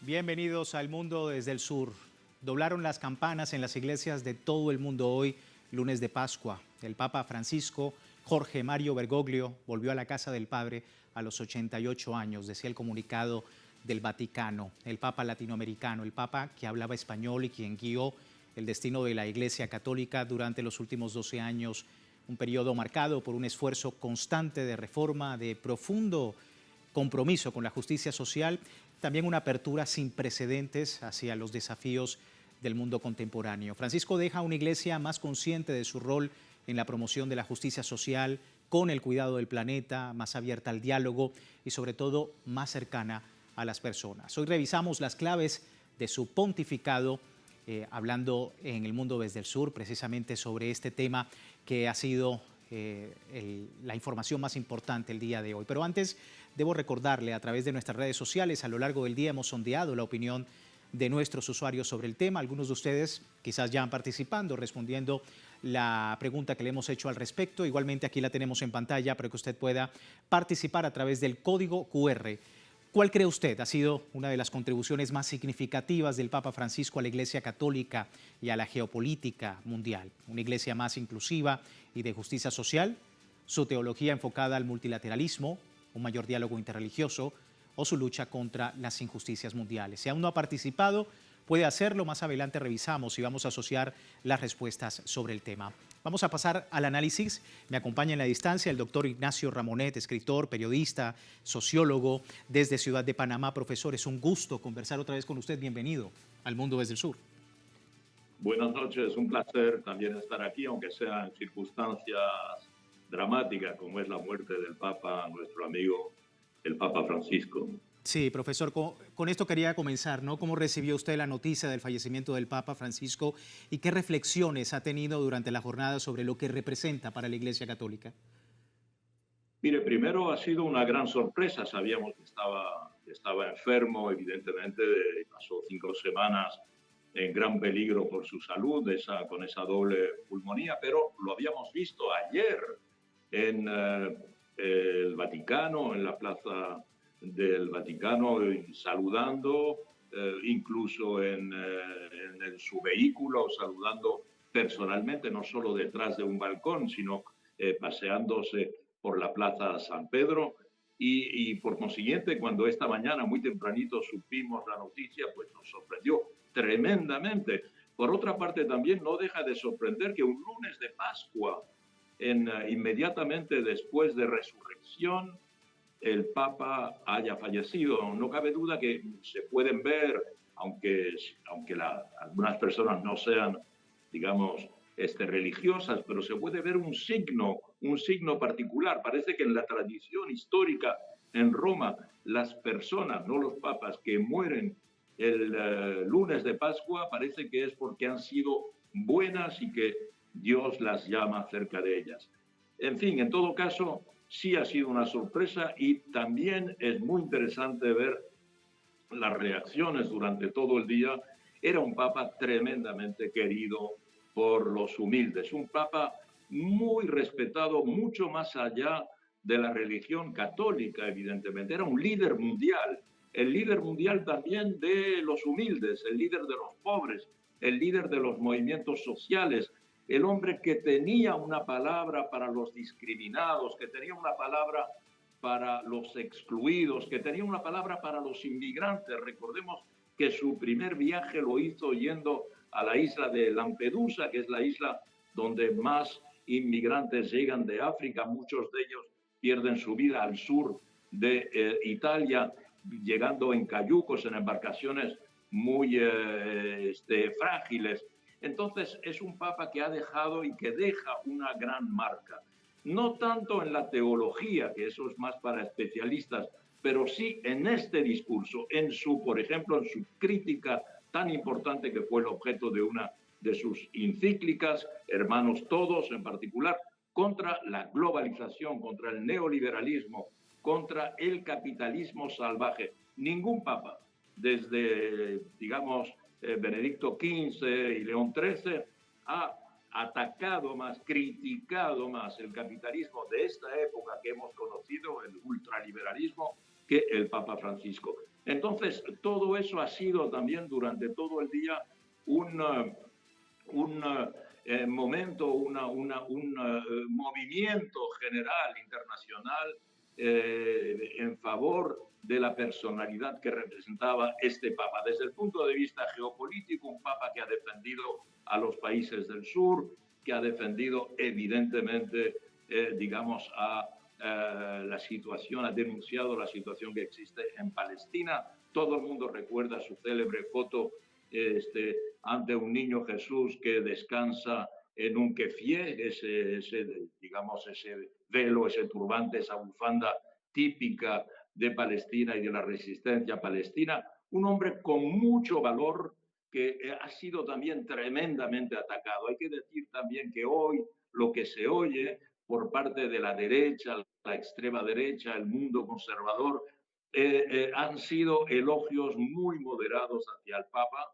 Bienvenidos al Mundo desde el Sur. Doblaron las campanas en las iglesias de todo el mundo hoy, lunes de Pascua. El Papa Francisco, Jorge Mario Bergoglio, volvió a la casa del Padre a los 88 años, decía el comunicado del Vaticano. El Papa latinoamericano, el Papa que hablaba español y quien guió el destino de la Iglesia Católica durante los últimos 12 años, un periodo marcado por un esfuerzo constante de reforma, de profundo compromiso con la justicia social, también una apertura sin precedentes hacia los desafíos del mundo contemporáneo. Francisco deja una iglesia más consciente de su rol en la promoción de la justicia social, con el cuidado del planeta, más abierta al diálogo y sobre todo más cercana a las personas. Hoy revisamos las claves de su pontificado, hablando en El Mundo desde el Sur precisamente sobre este tema que ha sido la información más importante el día de hoy. Pero antes debo recordarle, a través de nuestras redes sociales, a lo largo del día hemos sondeado la opinión de nuestros usuarios sobre el tema. Algunos de ustedes quizás ya han participando, respondiendo la pregunta que le hemos hecho al respecto. Igualmente aquí la tenemos en pantalla para que usted pueda participar a través del código QR. ¿Cuál cree usted ha sido una de las contribuciones más significativas del Papa Francisco a la Iglesia Católica y a la geopolítica mundial? ¿Una iglesia más inclusiva y de justicia social? ¿Su teología enfocada al multilateralismo, un mayor diálogo interreligioso o su lucha contra las injusticias mundiales? Si aún no ha participado, puede hacerlo. Más adelante revisamos y vamos a asociar las respuestas sobre el tema. Vamos a pasar al análisis. Me acompaña en la distancia el doctor Ignacio Ramonet, escritor, periodista, sociólogo desde Ciudad de Panamá. Profesor, es un gusto conversar otra vez con usted. Bienvenido al Mundo desde el Sur. Buenas noches, un placer también estar aquí, aunque sea en circunstancias dramáticas como es la muerte del Papa, nuestro amigo, el Papa Francisco. Sí, profesor, con esto quería comenzar, ¿no? ¿Cómo recibió usted la noticia del fallecimiento del Papa Francisco y qué reflexiones ha tenido durante la jornada sobre lo que representa para la Iglesia Católica? Mire, primero ha sido una gran sorpresa. Sabíamos que estaba enfermo, evidentemente, pasó 5 semanas en gran peligro por su salud, con esa doble pulmonía, pero lo habíamos visto ayer en el Vaticano, en la plaza del Vaticano, saludando, incluso en su vehículo, saludando personalmente, no solo detrás de un balcón, sino paseándose por la Plaza San Pedro. Y por consiguiente, cuando esta mañana, muy tempranito, supimos la noticia, pues nos sorprendió tremendamente. Por otra parte, también no deja de sorprender que un lunes de Pascua, inmediatamente después de resurrección, el Papa haya fallecido. No cabe duda que se pueden ver, aunque algunas personas no sean, digamos, religiosas, pero se puede ver un signo particular. Parece que en la tradición histórica en Roma, las personas, no los papas, que mueren el lunes de Pascua, parece que es porque han sido buenas y que Dios las llama cerca de ellas. En fin, en todo caso, sí ha sido una sorpresa y también es muy interesante ver las reacciones durante todo el día. Era un papa tremendamente querido por los humildes, un papa muy respetado, mucho más allá de la religión católica, evidentemente. Era un líder mundial, el líder mundial también de los humildes, el líder de los pobres, el líder de los movimientos sociales, el hombre que tenía una palabra para los discriminados, que tenía una palabra para los excluidos, que tenía una palabra para los inmigrantes. Recordemos que su primer viaje lo hizo yendo a la isla de Lampedusa, que es la isla donde más inmigrantes llegan de África. Muchos de ellos pierden su vida al sur de Italia, llegando en cayucos, en embarcaciones muy frágiles. Entonces es un papa que ha dejado y que deja una gran marca. No tanto en la teología, que eso es más para especialistas, pero sí en este discurso, por ejemplo, en su crítica tan importante que fue el objeto de una de sus encíclicas, Hermanos Todos en particular, contra la globalización, contra el neoliberalismo, contra el capitalismo salvaje. Ningún papa, desde, digamos, Benedicto XV y León XIII, ha atacado más, criticado más el capitalismo de esta época que hemos conocido, el ultraliberalismo, que el Papa Francisco. Entonces, todo eso ha sido también durante todo el día un, un momento, un movimiento general internacional en favor de la personalidad que representaba este Papa. Desde el punto de vista geopolítico, un Papa que ha defendido a los países del sur, que ha defendido evidentemente, digamos, a la situación, ha denunciado la situación que existe en Palestina. Todo el mundo recuerda su célebre foto ante un niño Jesús que descansa en un kefié, digamos, ese velo, ese turbante, esa bufanda típica de Palestina y de la resistencia palestina. Un hombre con mucho valor que ha sido también tremendamente atacado. Hay que decir también que hoy lo que se oye por parte de la derecha, la extrema derecha, el mundo conservador, han sido elogios muy moderados hacia el Papa.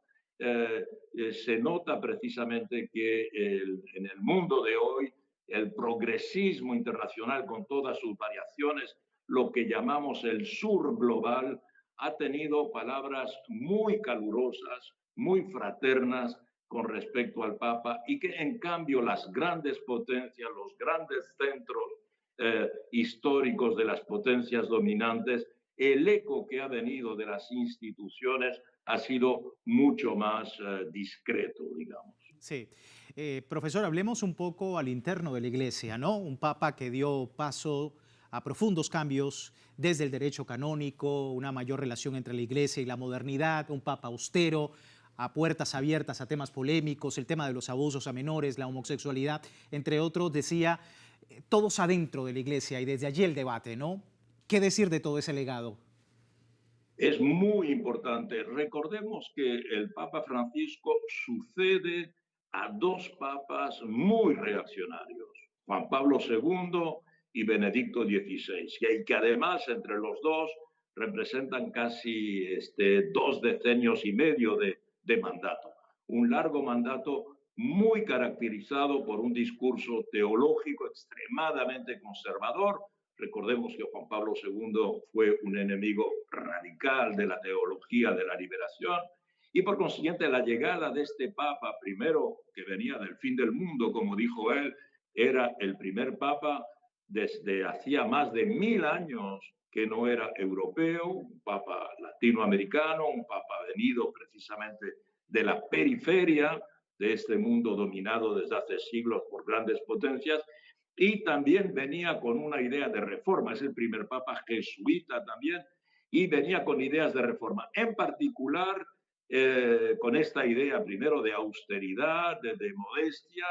Se nota precisamente que en el mundo de hoy el progresismo internacional con todas sus variaciones, lo que llamamos el sur global, ha tenido palabras muy calurosas, muy fraternas con respecto al Papa y que en cambio las grandes potencias, los grandes centros históricos de las potencias dominantes, el eco que ha venido de las instituciones ha sido mucho más discreto, digamos. Sí. Profesor, hablemos un poco al interno de la Iglesia, ¿no? Un papa que dio paso a profundos cambios desde el derecho canónico, una mayor relación entre la Iglesia y la modernidad, un papa austero, a puertas abiertas a temas polémicos, el tema de los abusos a menores, la homosexualidad, entre otros, decía, todos adentro de la Iglesia y desde allí el debate, ¿no? ¿Qué decir de todo ese legado? Es muy importante. Recordemos que el Papa Francisco sucede a dos papas muy reaccionarios, Juan Pablo II y Benedicto XVI, y que además entre los dos representan casi 2 decenios y medio de mandato. Un largo mandato muy caracterizado por un discurso teológico extremadamente conservador. Recordemos que Juan Pablo II fue un enemigo radical de la teología de la liberación y por consiguiente la llegada de este Papa, primero que venía del fin del mundo, como dijo él, era el primer Papa desde hacía más de 1000 años que no era europeo, un Papa latinoamericano, un Papa venido precisamente de la periferia de este mundo dominado desde hace siglos por grandes potencias y también venía con una idea de reforma, es el primer papa jesuita también, y venía con ideas de reforma, en particular con esta idea primero de austeridad, de modestia,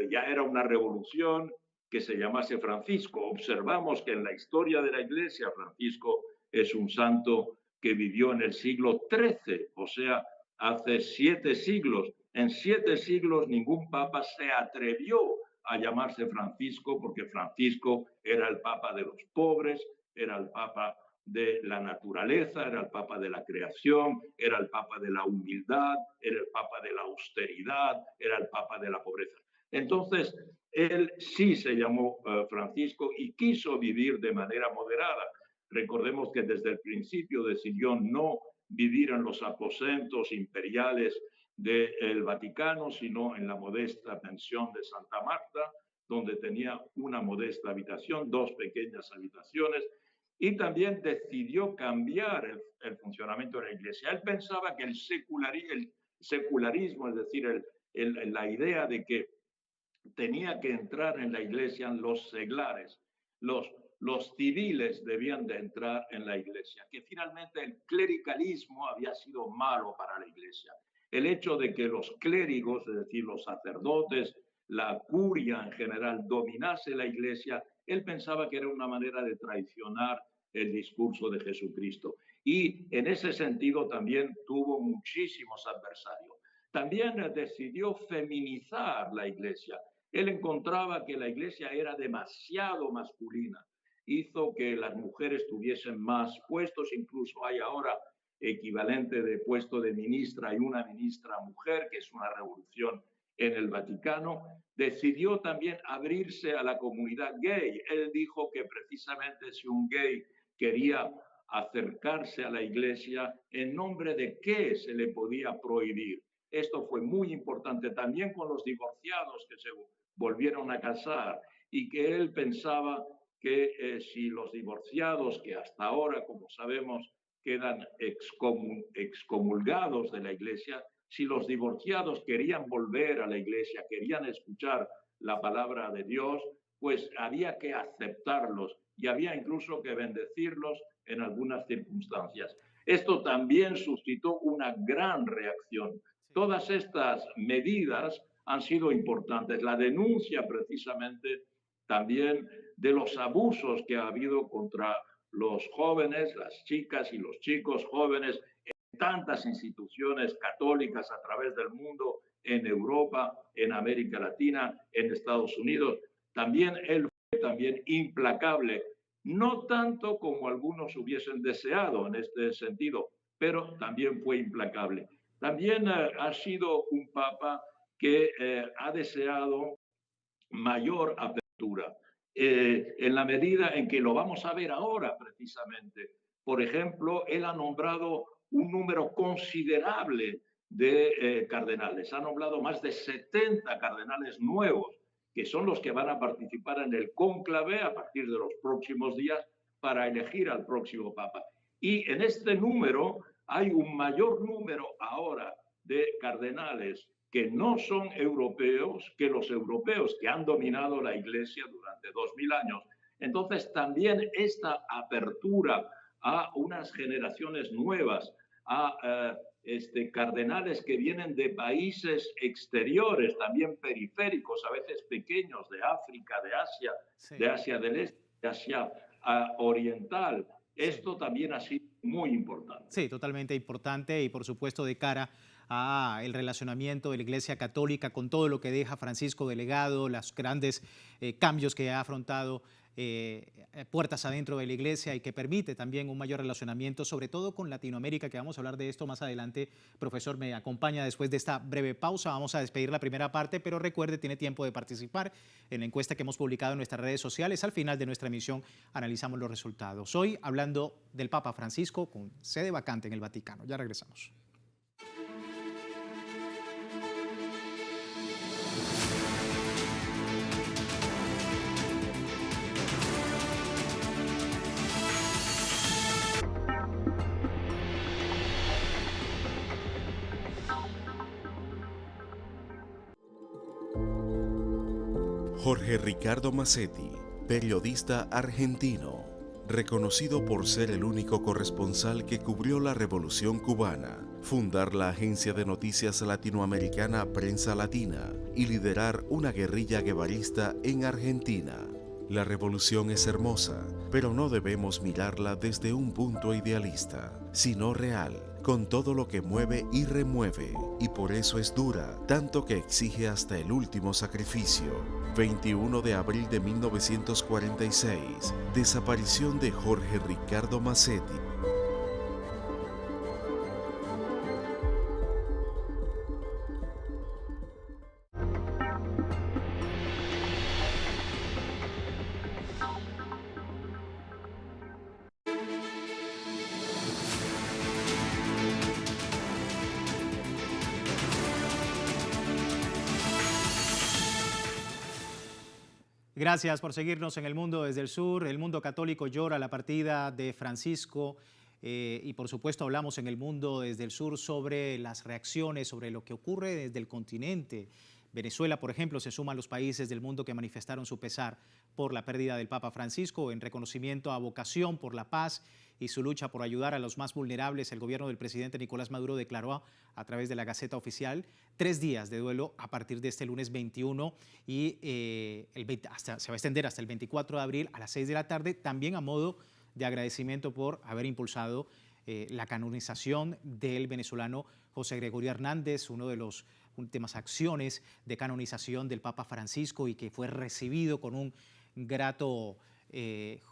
ya era una revolución que se llamase Francisco. Observamos que en la historia de la Iglesia Francisco es un santo que vivió en el siglo XIII, o sea, hace 7 siglos. En 7 siglos ningún papa se atrevió a llamarse Francisco porque Francisco era el papa de los pobres, era el papa de la naturaleza, era el papa de la creación, era el papa de la humildad, era el papa de la austeridad, era el papa de la pobreza. Entonces, él sí se llamó Francisco y quiso vivir de manera moderada. Recordemos que desde el principio decidió no vivir en los aposentos imperiales del Vaticano, sino en la modesta pensión de Santa Marta, donde tenía una modesta habitación, 2 pequeñas habitaciones, y también decidió cambiar el funcionamiento de la Iglesia. Él pensaba que el secularismo, es decir, la idea de que tenía que entrar en la Iglesia los seglares, los civiles debían de entrar en la Iglesia, que finalmente el clericalismo había sido malo para la Iglesia. El hecho de que los clérigos, es decir, los sacerdotes, la curia en general, dominase la Iglesia, él pensaba que era una manera de traicionar el discurso de Jesucristo. Y en ese sentido también tuvo muchísimos adversarios. También decidió feminizar la Iglesia. Él encontraba que la Iglesia era demasiado masculina, hizo que las mujeres tuviesen más puestos, incluso hay ahora equivalente de puesto de ministra y una ministra mujer, que es una revolución en el Vaticano. Decidió también abrirse a la comunidad gay. Él dijo que precisamente si un gay quería acercarse a la iglesia, en nombre de qué se le podía prohibir. Esto fue muy importante también con los divorciados que se volvieron a casar y que él pensaba que si los divorciados, que hasta ahora, como sabemos, quedan excomulgados de la iglesia, si los divorciados querían volver a la iglesia, querían escuchar la palabra de Dios, pues había que aceptarlos y había incluso que bendecirlos en algunas circunstancias. Esto también suscitó una gran reacción. Todas estas medidas han sido importantes. La denuncia precisamente también de los abusos que ha habido contra los jóvenes, las chicas y los chicos jóvenes en tantas instituciones católicas a través del mundo, en Europa, en América Latina, en Estados Unidos. También él fue también implacable, no tanto como algunos hubiesen deseado en este sentido, pero también fue implacable. También ha sido un papa que ha deseado mayor apertura, en la medida en que lo vamos a ver ahora precisamente. Por ejemplo, él ha nombrado un número considerable de cardenales, ha nombrado más de 70 cardenales nuevos, que son los que van a participar en el cónclave a partir de los próximos días para elegir al próximo papa. Y en este número hay un mayor número ahora de cardenales que no son europeos que los europeos que han dominado la Iglesia durante 2000 años. Entonces, también esta apertura a unas generaciones nuevas, a cardenales que vienen de países exteriores, también periféricos, a veces pequeños, de África, de Asia, sí, de Asia del Este, de Asia oriental. Esto sí, también ha sido muy importante. Sí, totalmente importante y por supuesto de cara a el relacionamiento de la Iglesia Católica con todo lo que deja Francisco de legado, los grandes cambios que ha afrontado puertas adentro de la Iglesia y que permite también un mayor relacionamiento, sobre todo con Latinoamérica, que vamos a hablar de esto más adelante. Profesor, me acompaña después de esta breve pausa. Vamos a despedir la primera parte, pero recuerde, tiene tiempo de participar en la encuesta que hemos publicado en nuestras redes sociales. Al final de nuestra emisión analizamos los resultados. Hoy hablando del Papa Francisco con sede vacante en el Vaticano. Ya regresamos. Jorge Ricardo Massetti, periodista argentino, reconocido por ser el único corresponsal que cubrió la Revolución Cubana, fundar la agencia de noticias latinoamericana Prensa Latina y liderar una guerrilla guevarista en Argentina. La revolución es hermosa, pero no debemos mirarla desde un punto idealista, sino real, con todo lo que mueve y remueve, y por eso es dura, tanto que exige hasta el último sacrificio. 21 de abril de 1946, desaparición de Jorge Ricardo Massetti. Gracias por seguirnos en El Mundo desde el Sur. El mundo católico llora la partida de Francisco y por supuesto hablamos en El Mundo desde el Sur sobre las reacciones, sobre lo que ocurre desde el continente. Venezuela, por ejemplo, se suma a los países del mundo que manifestaron su pesar por la pérdida del Papa Francisco en reconocimiento a vocación por la paz y su lucha por ayudar a los más vulnerables. El gobierno del presidente Nicolás Maduro declaró a través de la Gaceta Oficial 3 días de duelo a partir de este lunes 21 y se va a extender hasta el 24 de abril a las 6 de la tarde, también a modo de agradecimiento por haber impulsado la canonización del venezolano José Gregorio Hernández, uno de los últimas acciones de canonización del Papa Francisco y que fue recibido con un grato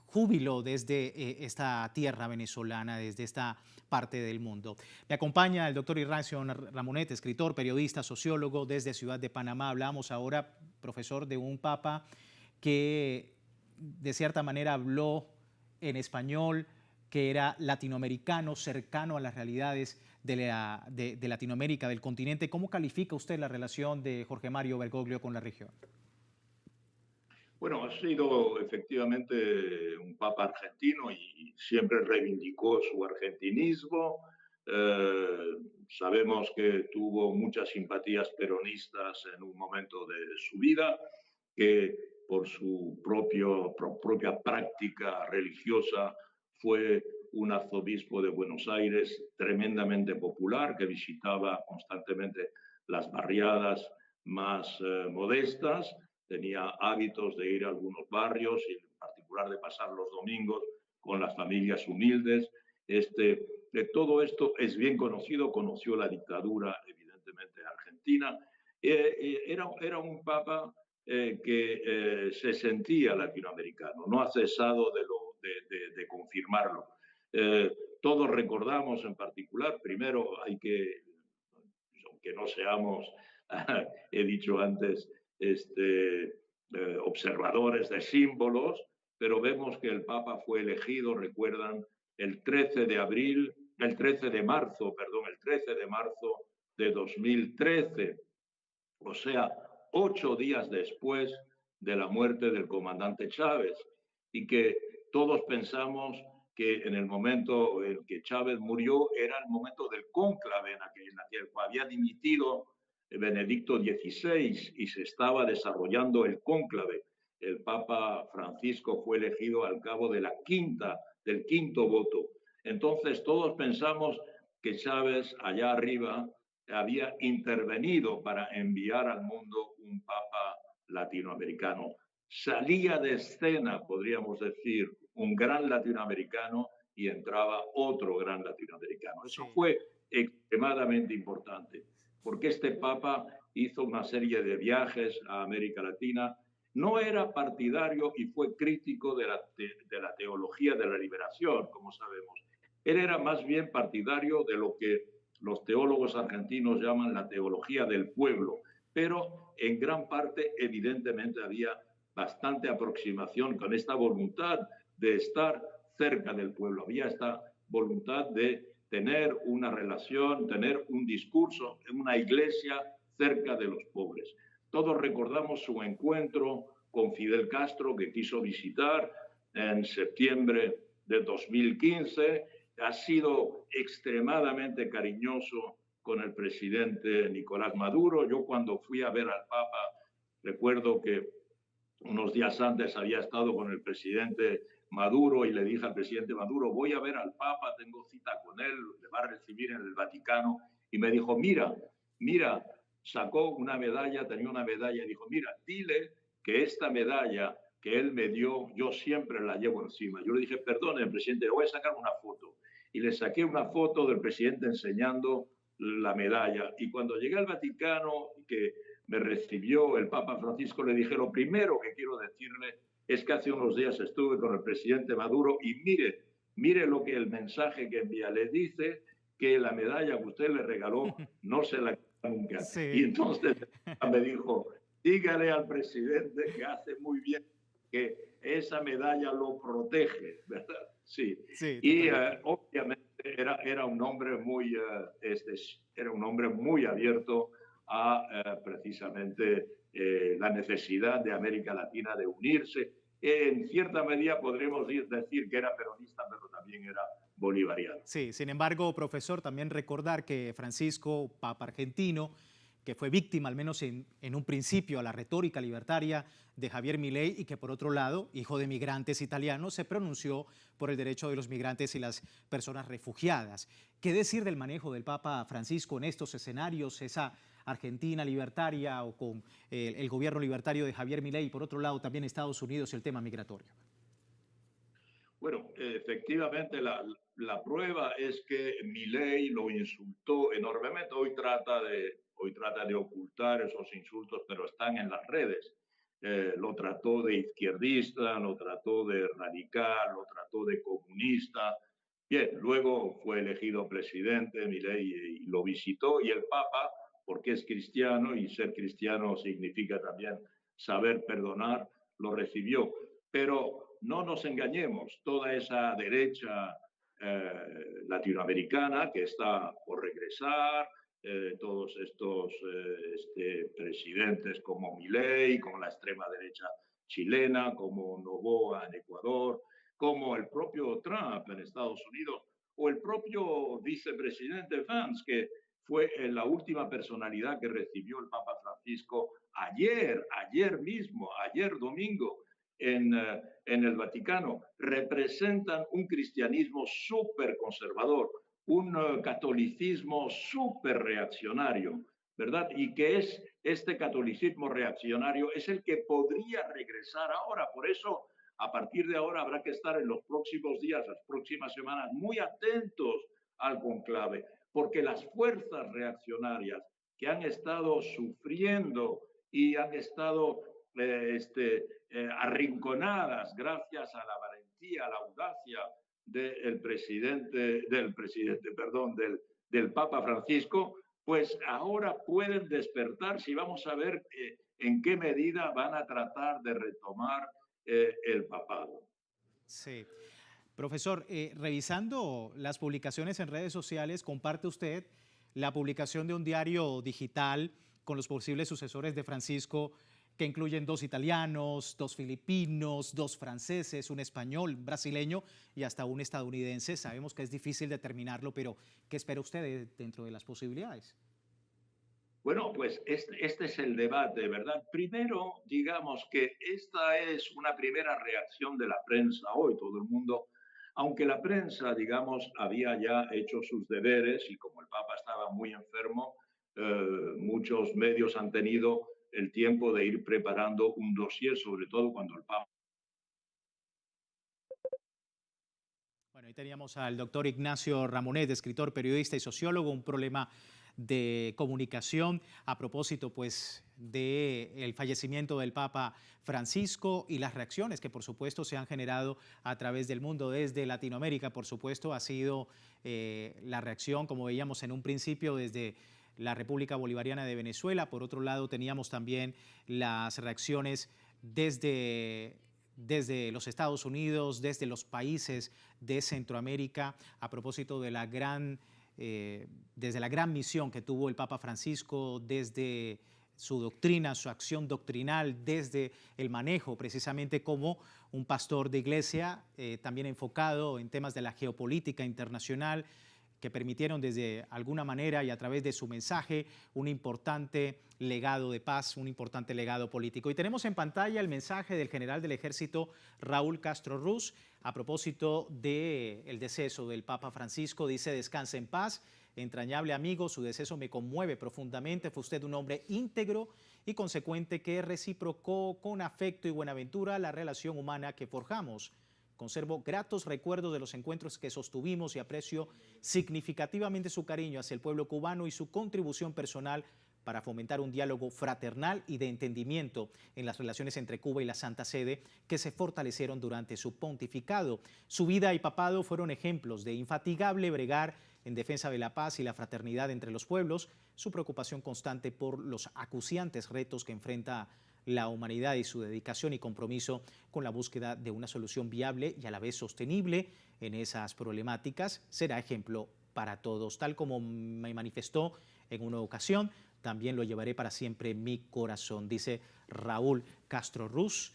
júbilo desde esta tierra venezolana, desde esta parte del mundo. Me acompaña el doctor Irrancio Ramonet, escritor, periodista, sociólogo desde Ciudad de Panamá. Hablamos ahora, profesor, de un papa que de cierta manera habló en español, que era latinoamericano, cercano a las realidades de Latinoamérica, del continente. ¿Cómo califica usted la relación de Jorge Mario Bergoglio con la región? Bueno, ha sido efectivamente un papa argentino y siempre reivindicó su argentinismo. Eh, Sabemos que tuvo muchas simpatías peronistas en un momento de su vida, que por su propia práctica religiosa fue un arzobispo de Buenos Aires tremendamente popular, que visitaba constantemente las barriadas más modestas, tenía hábitos de ir a algunos barrios y en particular de pasar los domingos con las familias humildes. De todo esto es bien conocido, conoció la dictadura evidentemente argentina. Era un papa que se sentía latinoamericano, no ha cesado de confirmarlo. Todos recordamos en particular, primero hay que, aunque no seamos, he dicho antes, observadores de símbolos, pero vemos que el Papa fue elegido, recuerdan, el 13 de abril, el 13 de marzo, perdón, el 13 de marzo de 2013, o sea, 8 días después de la muerte del comandante Chávez, y que todos pensamos que en el momento en que Chávez murió era el momento del cónclave en el que había dimitido Benedicto XVI y se estaba desarrollando el cónclave. El Papa Francisco fue elegido al cabo del quinto voto. Entonces todos pensamos que Chávez allá arriba había intervenido para enviar al mundo un papa latinoamericano. Salía de escena, podríamos decir, un gran latinoamericano y entraba otro gran latinoamericano. Eso Sí. fue extremadamente importante, porque este papa hizo una serie de viajes a América Latina. No era partidario y fue crítico de la teología de la liberación, como sabemos. Él era más bien partidario de lo que los teólogos argentinos llaman la teología del pueblo, pero en gran parte evidentemente había bastante aproximación con esta voluntad de estar cerca del pueblo, había esta voluntad de tener una relación, tener un discurso en una iglesia cerca de los pobres. Todos recordamos su encuentro con Fidel Castro, que quiso visitar en septiembre de 2015. Ha sido extremadamente cariñoso con el presidente Nicolás Maduro. Yo cuando fui a ver al Papa, recuerdo que unos días antes había estado con el presidente Maduro y le dije al presidente Maduro, voy a ver al Papa, tengo cita con él, le va a recibir en el Vaticano. Y me dijo, mira, sacó una medalla, tenía una medalla y dijo, mira, dile que esta medalla que él me dio, yo siempre la llevo encima. Yo le dije, perdone, presidente, le voy a sacar una foto. Y le saqué una foto del presidente enseñando la medalla. Y cuando llegué al Vaticano, que me recibió el Papa Francisco, le dije, lo primero que quiero decirle es que hace unos días estuve con el presidente Maduro y mire lo que el mensaje que envía. Le dice que la medalla que usted le regaló no se la quita nunca. Y Sí. entonces me dijo, dígale al presidente que hace muy bien, que esa medalla lo protege, ¿verdad? Sí. Sí, Y totalmente. obviamente era un hombre era un hombre muy abierto a precisamente la necesidad de América Latina de unirse. En cierta medida podríamos decir que era peronista, pero también era bolivariano. Sí, sin embargo, profesor, también recordar que Francisco, papa argentino, que fue víctima, al menos en un principio, a la retórica libertaria de Javier Milei y que, por otro lado, hijo de migrantes italianos, se pronunció por el derecho de los migrantes y las personas refugiadas. ¿Qué decir del manejo del Papa Francisco en estos escenarios, esa Argentina libertaria o con el gobierno libertario de Javier Milei y, por otro lado, también Estados Unidos y el tema migratorio? Bueno, efectivamente la prueba es que Milei lo insultó enormemente. Hoy trata de ocultar esos insultos, pero están en las redes. Lo trató de izquierdista, lo trató de radical, lo trató de comunista. Bien, luego fue elegido presidente Milei y lo visitó, y el Papa, porque es cristiano y ser cristiano significa también saber perdonar, lo recibió. Pero no nos engañemos, toda esa derecha latinoamericana que está por regresar, todos estos presidentes como Milei, como la extrema derecha chilena, como Noboa en Ecuador, como el propio Trump en Estados Unidos, o el propio vicepresidente Vance, que fue la última personalidad que recibió el Papa Francisco ayer mismo, ayer domingo, en el Vaticano, representan un cristianismo súper conservador, un catolicismo súper reaccionario, ¿verdad? Y que es este catolicismo reaccionario es el que podría regresar ahora. Por eso, a partir de ahora, habrá que estar en los próximos días, las próximas semanas, muy atentos al conclave, porque las fuerzas reaccionarias que han estado sufriendo y han estado arrinconadas gracias a la valentía, a la audacia del Papa Francisco, pues ahora pueden despertarse y vamos a ver en qué medida van a tratar de retomar el papado. Sí. Profesor, revisando las publicaciones en redes sociales, comparte usted la publicación de un diario digital con los posibles sucesores de Francisco, que incluyen 2 italianos, 2 filipinos, 2 franceses, un español, brasileño y hasta un estadounidense. Sabemos que es difícil determinarlo, pero ¿qué espera usted dentro de las posibilidades? Bueno, pues este es el debate, ¿verdad? Primero, digamos que esta es una primera reacción de la prensa hoy, todo el mundo, aunque la prensa, digamos, había ya hecho sus deberes y como el Papa estaba muy enfermo, muchos medios han tenido el tiempo de ir preparando un dossier, sobre todo cuando el Papa... Bueno, ahí teníamos al doctor Ignacio Ramonet, escritor, periodista y sociólogo, un problema de comunicación a propósito pues del fallecimiento del Papa Francisco y las reacciones que por supuesto se han generado a través del mundo desde Latinoamérica. Por supuesto ha sido la reacción, como veíamos en un principio, desde la República Bolivariana de Venezuela. Por otro lado teníamos también las reacciones desde los Estados Unidos, desde los países de Centroamérica, a propósito de desde la gran misión que tuvo el Papa Francisco, desde su doctrina, su acción doctrinal, desde el manejo precisamente como un pastor de iglesia, también enfocado en temas de la geopolítica internacional, que permitieron desde alguna manera y a través de su mensaje un importante legado de paz, un importante legado político. Y tenemos en pantalla el mensaje del general del ejército Raúl Castro Ruz a propósito del deceso del Papa Francisco. Dice: descanse en paz, entrañable amigo, su deceso me conmueve profundamente. Fue usted un hombre íntegro y consecuente que reciprocó con afecto y buenaventura la relación humana que forjamos. Conservo gratos recuerdos de los encuentros que sostuvimos y aprecio significativamente su cariño hacia el pueblo cubano y su contribución personal para fomentar un diálogo fraternal y de entendimiento en las relaciones entre Cuba y la Santa Sede que se fortalecieron durante su pontificado. Su vida y papado fueron ejemplos de infatigable bregar en defensa de la paz y la fraternidad entre los pueblos, su preocupación constante por los acuciantes retos que enfrenta la humanidad y su dedicación y compromiso con la búsqueda de una solución viable y a la vez sostenible en esas problemáticas será ejemplo para todos. Tal como me manifestó en una ocasión, también lo llevaré para siempre en mi corazón, dice Raúl Castro Ruz,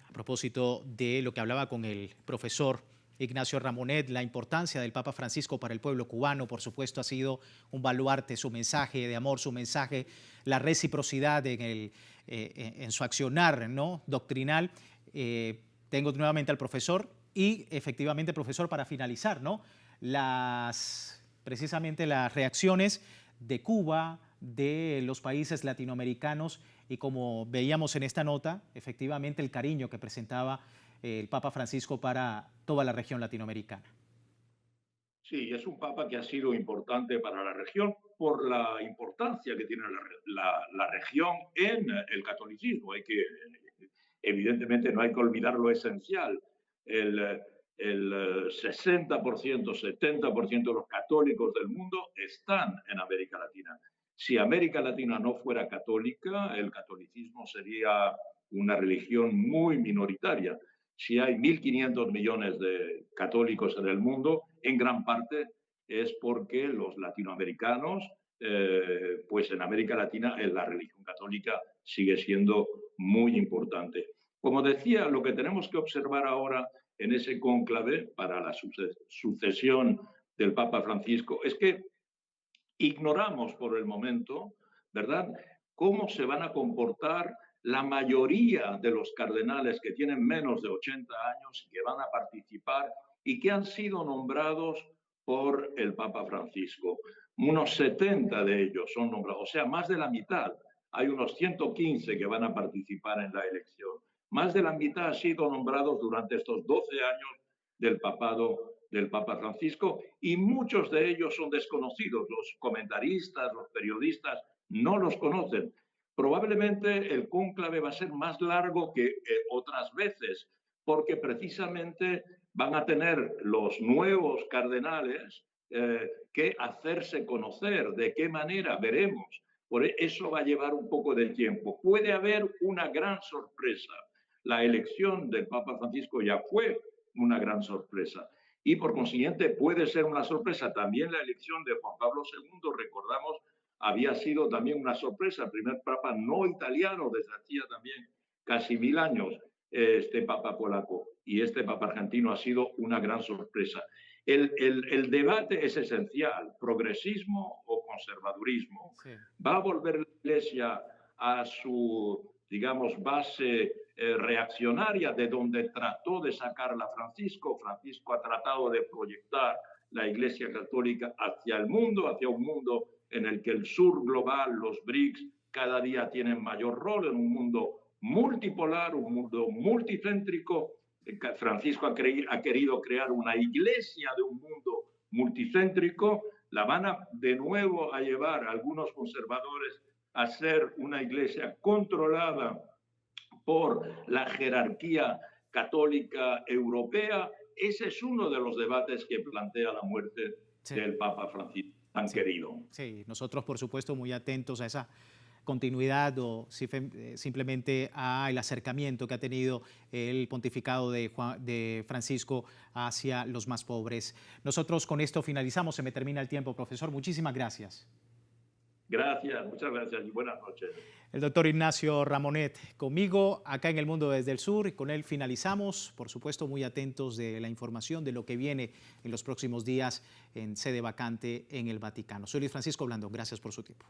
a propósito de lo que hablaba con el profesor Ignacio Ramonet, la importancia del Papa Francisco para el pueblo cubano. Por supuesto, ha sido un baluarte su mensaje de amor, su mensaje, la reciprocidad en su accionar, ¿no?, doctrinal. Tengo nuevamente al profesor y efectivamente, profesor, para finalizar, ¿no?, precisamente las reacciones de Cuba, de los países latinoamericanos y, como veíamos en esta nota, efectivamente el cariño que presentaba el Papa Francisco para toda la región latinoamericana. Sí, es un papa que ha sido importante para la región por la importancia que tiene la región en el catolicismo. Evidentemente no hay que olvidar lo esencial. El 60%, 70% de los católicos del mundo están en América Latina. Si América Latina no fuera católica, el catolicismo sería una religión muy minoritaria. si hay 1.500 millones de católicos en el mundo, en gran parte es porque los latinoamericanos, pues en América Latina la religión católica sigue siendo muy importante. Como decía, lo que tenemos que observar ahora en ese cónclave para la sucesión del Papa Francisco es que ignoramos por el momento, ¿verdad?, cómo se van a comportar la mayoría de los cardenales que tienen menos de 80 años y que van a participar y que han sido nombrados por el Papa Francisco. Unos 70 de ellos son nombrados, o sea, más de la mitad. Hay unos 115 que van a participar en la elección. Más de la mitad han sido nombrados durante estos 12 años del papado del Papa Francisco, y muchos de ellos son desconocidos. Los comentaristas, los periodistas no los conocen. Probablemente el cónclave va a ser más largo que otras veces, porque precisamente van a tener los nuevos cardenales que hacerse conocer. ¿De qué manera? Veremos. Por eso va a llevar un poco de tiempo. Puede haber una gran sorpresa. La elección del Papa Francisco ya fue una gran sorpresa. Y por consiguiente puede ser una sorpresa. También la elección de Juan Pablo II, recordamos, había sido también una sorpresa. El primer papa no italiano desde hacía también casi 1000 años, este papa polaco. Y este papa argentino ha sido una gran sorpresa. El debate es esencial, progresismo o conservadurismo. Sí. ¿Va a volver la Iglesia a su, digamos, base reaccionaria de donde trató de sacarla Francisco? Francisco ha tratado de proyectar la Iglesia Católica hacia el mundo, hacia un mundo en el que el sur global, los BRICS, cada día tienen mayor rol, en un mundo multipolar, un mundo multicéntrico. Francisco ha querido crear una iglesia de un mundo multicéntrico. La van de nuevo a llevar a algunos conservadores a ser una iglesia controlada por la jerarquía católica europea. Ese es uno de los debates que plantea la muerte del Papa Francisco, tan querido. Sí, nosotros por supuesto muy atentos a esa continuidad o simplemente al acercamiento que ha tenido el pontificado de Francisco hacia los más pobres. Nosotros con esto finalizamos, se me termina el tiempo, profesor. Muchísimas gracias. Gracias, muchas gracias y buenas noches. El doctor Ignacio Ramonet conmigo acá en El Mundo desde el Sur, y con él finalizamos, por supuesto muy atentos de la información de lo que viene en los próximos días en sede vacante en el Vaticano. Soy Luis Francisco Blandón, gracias por su tiempo.